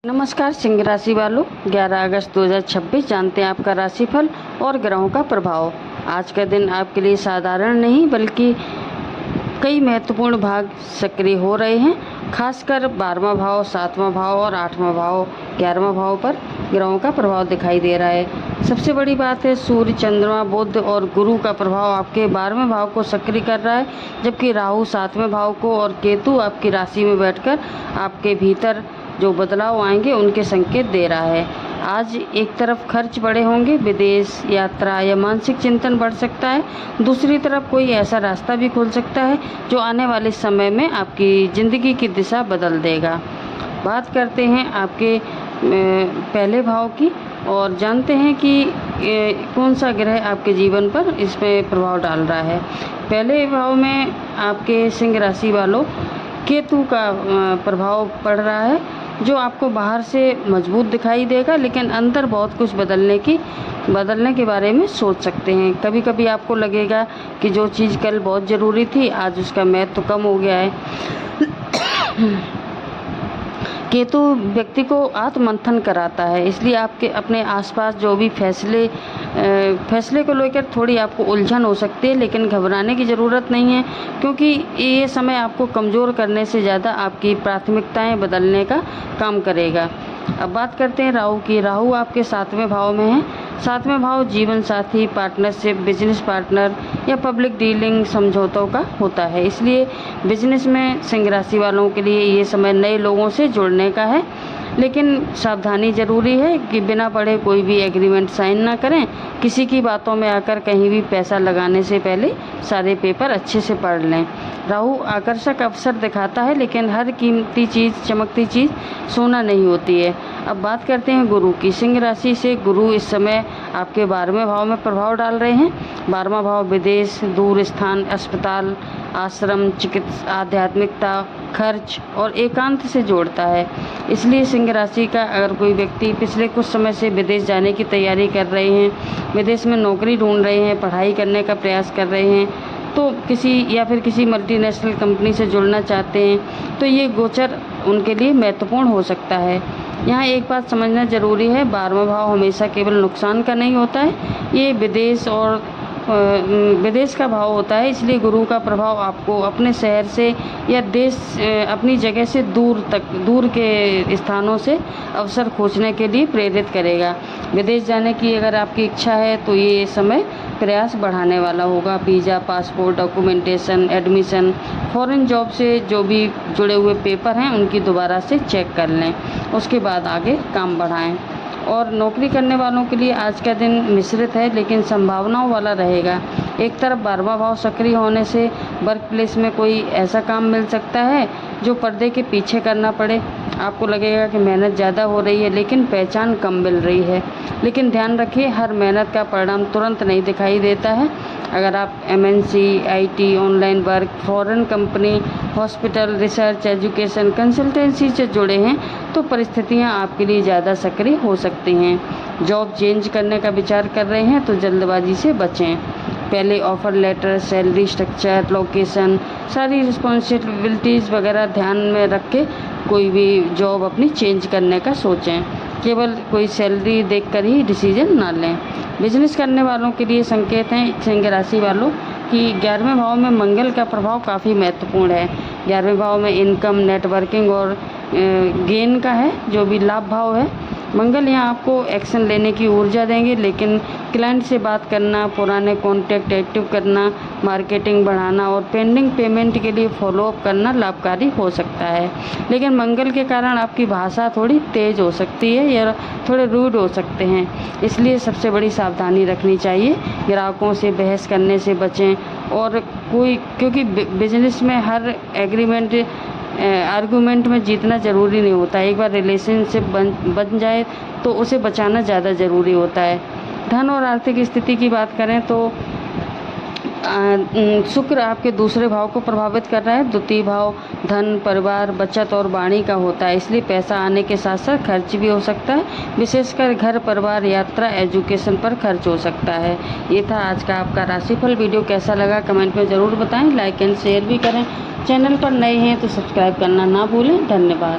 नमस्कार सिंह राशि वालों, 11 अगस्त 2026 जानते हैं आपका राशिफल और ग्रहों का प्रभाव। आज का दिन आपके लिए साधारण नहीं बल्कि कई महत्वपूर्ण भाग सक्रिय हो रहे हैं। खासकर 12वां भाव, 7वां भाव और 8वां भाव, 11वां भाव पर ग्रहों का प्रभाव दिखाई दे रहा है। सबसे बड़ी बात है, सूर्य, चंद्रमा, बुध और गुरु का प्रभाव आपके 12वें भाव को सक्रिय कर रहा है, जबकि राहु 7वें भाव को और केतु आपकी राशि में बैठकर आपके भीतर जो बदलाव आएंगे उनके संकेत दे रहा है। आज एक तरफ खर्च बड़े होंगे, विदेश यात्रा या मानसिक चिंतन बढ़ सकता है। दूसरी तरफ कोई ऐसा रास्ता भी खुल सकता है जो आने वाले समय में आपकी ज़िंदगी की दिशा बदल देगा। बात करते हैं आपके पहले भाव की और जानते हैं कि कौन सा ग्रह आपके जीवन पर इसमें प्रभाव डाल रहा है। पहले भाव में आपके सिंह राशि वालों केतु का प्रभाव पड़ रहा है, जो आपको बाहर से मजबूत दिखाई देगा, लेकिन अंदर बहुत कुछ बदलने के बारे में सोच सकते हैं। कभी कभी आपको लगेगा कि जो चीज़ कल बहुत ज़रूरी थी आज उसका महत्व कम हो गया है। केतु व्यक्ति को आत्ममंथन कराता है, इसलिए आपके अपने आसपास जो भी फैसले को लेकर थोड़ी आपको उलझन हो सकती है, लेकिन घबराने की ज़रूरत नहीं है, क्योंकि ये समय आपको कमज़ोर करने से ज़्यादा आपकी प्राथमिकताएं बदलने का काम करेगा। अब बात करते हैं राहु की। राहु आपके 7वें भाव में है। 7वें भाव जीवन साथी, पार्टनरशिप, बिजनेस पार्टनर या पब्लिक डीलिंग समझौतों का होता है। इसलिए बिजनेस में सिंह राशि वालों के लिए ये समय नए लोगों से जुड़ने का है, लेकिन सावधानी ज़रूरी है कि बिना पढ़े कोई भी एग्रीमेंट साइन ना करें। किसी की बातों में आकर कहीं भी पैसा लगाने से पहले सारे पेपर अच्छे से पढ़ लें। राहु आकर्षक अवसर दिखाता है, लेकिन हर कीमती चीज़, चमकती चीज़ सोना नहीं होती है। अब बात करते हैं गुरु की। सिंह राशि से गुरु इस समय आपके 12वें भाव में प्रभाव डाल रहे हैं। 12वां भाव विदेश, दूर स्थान, अस्पताल, आश्रम, चिकित्सा, आध्यात्मिकता, खर्च और एकांत से जोड़ता है। इसलिए सिंह राशि का अगर कोई व्यक्ति पिछले कुछ समय से विदेश जाने की तैयारी कर रहे हैं, विदेश में नौकरी ढूंढ रहे हैं, पढ़ाई करने का प्रयास कर रहे हैं, तो किसी मल्टीनेशनल कंपनी से जुड़ना चाहते हैं, तो ये गोचर उनके लिए महत्वपूर्ण हो सकता है। यहाँ एक बात समझना ज़रूरी है, 12वां भाव हमेशा केवल नुकसान का नहीं होता है, ये विदेश का भाव होता है। इसलिए गुरु का प्रभाव आपको अपने शहर से या अपनी जगह से दूर के स्थानों से अवसर खोजने के लिए प्रेरित करेगा। विदेश जाने की अगर आपकी इच्छा है तो ये समय प्रयास बढ़ाने वाला होगा। Visa, passport, documentation, admission, foreign job से जो भी जुड़े हुए पेपर हैं उनकी दोबारा से चेक कर लें, उसके बाद आगे काम बढ़ाएं। और नौकरी करने वालों के लिए आज का दिन मिश्रित है, लेकिन संभावनाओं वाला रहेगा। एक तरफ 12वां भाव सक्रिय होने से वर्क प्लेस में कोई ऐसा काम मिल सकता है जो पर्दे के पीछे करना पड़े। आपको लगेगा कि मेहनत ज़्यादा हो रही है लेकिन पहचान कम मिल रही है। लेकिन ध्यान रखिए, हर मेहनत का परिणाम तुरंत नहीं दिखाई देता है। अगर आप MNC, IT, online work, foreign company, hospital, research, education, consultancy से जुड़े हैं तो परिस्थितियां आपके लिए ज़्यादा सक्रिय हो सकती हैं। जॉब चेंज करने का विचार कर रहे हैं तो जल्दबाजी से बचें। पहले offer letter, salary structure, location, सारी रिस्पॉन्सिबिलिटीज़ वगैरह ध्यान में रख के कोई भी जॉब अपनी चेंज करने का सोचें। केवल कोई सैलरी देखकर ही डिसीजन ना लें। बिजनेस करने वालों के लिए संकेत हैं सिंह राशि वालों कि 11वें भाव में मंगल का प्रभाव काफ़ी महत्वपूर्ण है। 11वें भाव में इनकम, नेटवर्किंग और गेन का है, जो भी लाभ भाव है। मंगल यहाँ आपको एक्शन लेने की ऊर्जा देंगे, लेकिन क्लाइंट से बात करना, पुराने कॉन्टैक्ट एक्टिव करना, मार्केटिंग बढ़ाना और पेंडिंग पेमेंट के लिए फॉलोअप करना लाभकारी हो सकता है। लेकिन मंगल के कारण आपकी भाषा थोड़ी तेज़ हो सकती है या थोड़े रूड हो सकते हैं, इसलिए सबसे बड़ी सावधानी रखनी चाहिए। ग्राहकों से बहस करने से बचें और क्योंकि बिजनेस में हर आर्गूमेंट में जीतना ज़रूरी नहीं होता है। एक बार रिलेशनशिप बन जाए तो उसे बचाना ज़्यादा ज़रूरी होता है। धन और आर्थिक स्थिति की बात करें तो शुक्र आपके दूसरे भाव को प्रभावित कर रहा है। द्वितीय भाव धन, परिवार, बचत और वाणी का होता है, इसलिए पैसा आने के साथ साथ खर्च भी हो सकता है। विशेषकर घर, परिवार, यात्रा, एजुकेशन पर खर्च हो सकता है। ये था आज का आपका राशिफल। वीडियो कैसा लगा कमेंट में ज़रूर बताएं। लाइक एंड शेयर भी करें। चैनल पर नए हैं तो सब्सक्राइब करना ना भूलें। धन्यवाद।